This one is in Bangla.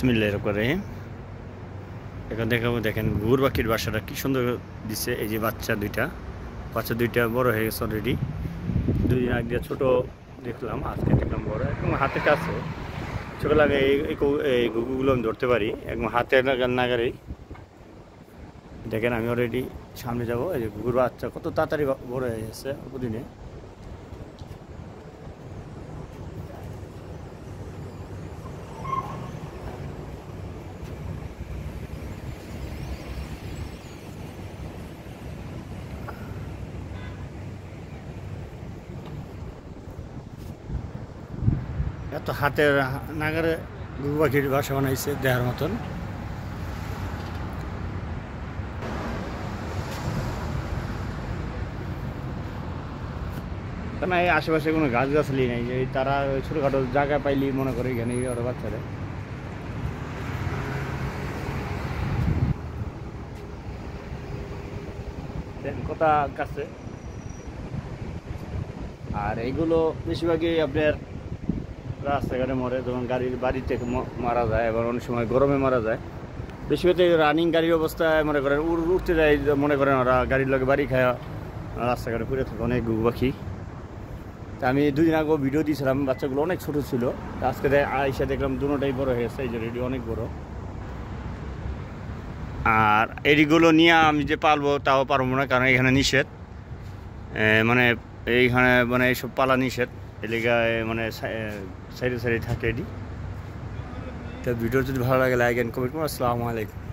বিসমিল্লাহির রহমানির রহিম। এখন দেখাবো, দেখেন ঘুঘুর পাখির বাসাটা কি সুন্দর দিচ্ছে। এই যে বাচ্চা দুইটা বড় হয়ে গেছে অলরেডি। দুদিন আগে ছোট দেখলাম, আজকে দেখলাম বড়, একদম হাতের কাছে। ছোটবেলায় এই ঘুঘুগুলো আমি ধরতে পারি একদম হাতে নাগারেই। দেখেন আমি অলরেডি সামনে যাব। এই যে ঘুঘুর বাচ্চা কত তাড়াতাড়ি বড় হয়ে গেছে অল্প দিনে। এত হাতের নাগারে ঘুঘু পাখির বাসা বানাইছে দেখার মতন। না, এই আশেপাশে কোনো গাছগাছালি নেই, যে তারা ছোটোখাটো জায়গা পাইলি মনে করে এখানে ওরা বাচ্চারা। কথা কাছে। আর এইগুলো বেশিরভাগই আপনার রাস্তাঘাটে মরে, যেমন গাড়ির বাড়িতে মারা যায়, এবার অনেক সময় গরমে মারা যায়। বেশিরভাগ রানিং গাড়ির অবস্থায় মনে করেন উঠতে যায়, মনে করেন ওরা গাড়ির লোকে বাড়ি খায় রাস্তাঘাটে পড়ে থাকে অনেক ঘুঘু পাখি। তা আমি দুদিন আগেও ভিডিও দিয়েছিলাম, বাচ্চাগুলো অনেক ছোটো ছিল। আজকে আইসা দেখলাম দুটোটাই বড় হয়ে গেছে, এই যে রেডি অনেক বড়। আর এদিকগুলো নিয়ে আমি যে পালবো তাও পারবো না, কারণ এখানে নিষেধ। মানে এইখানে মানে এইসব পালা নিষেধ, এলাকায় মানে সাইডে সাইডে থাকে এটি। তো ভিডিও যদি ভালো লাগে লাইক এন্ড কমেন্ট করুন। আসসালামু আলাইকুম।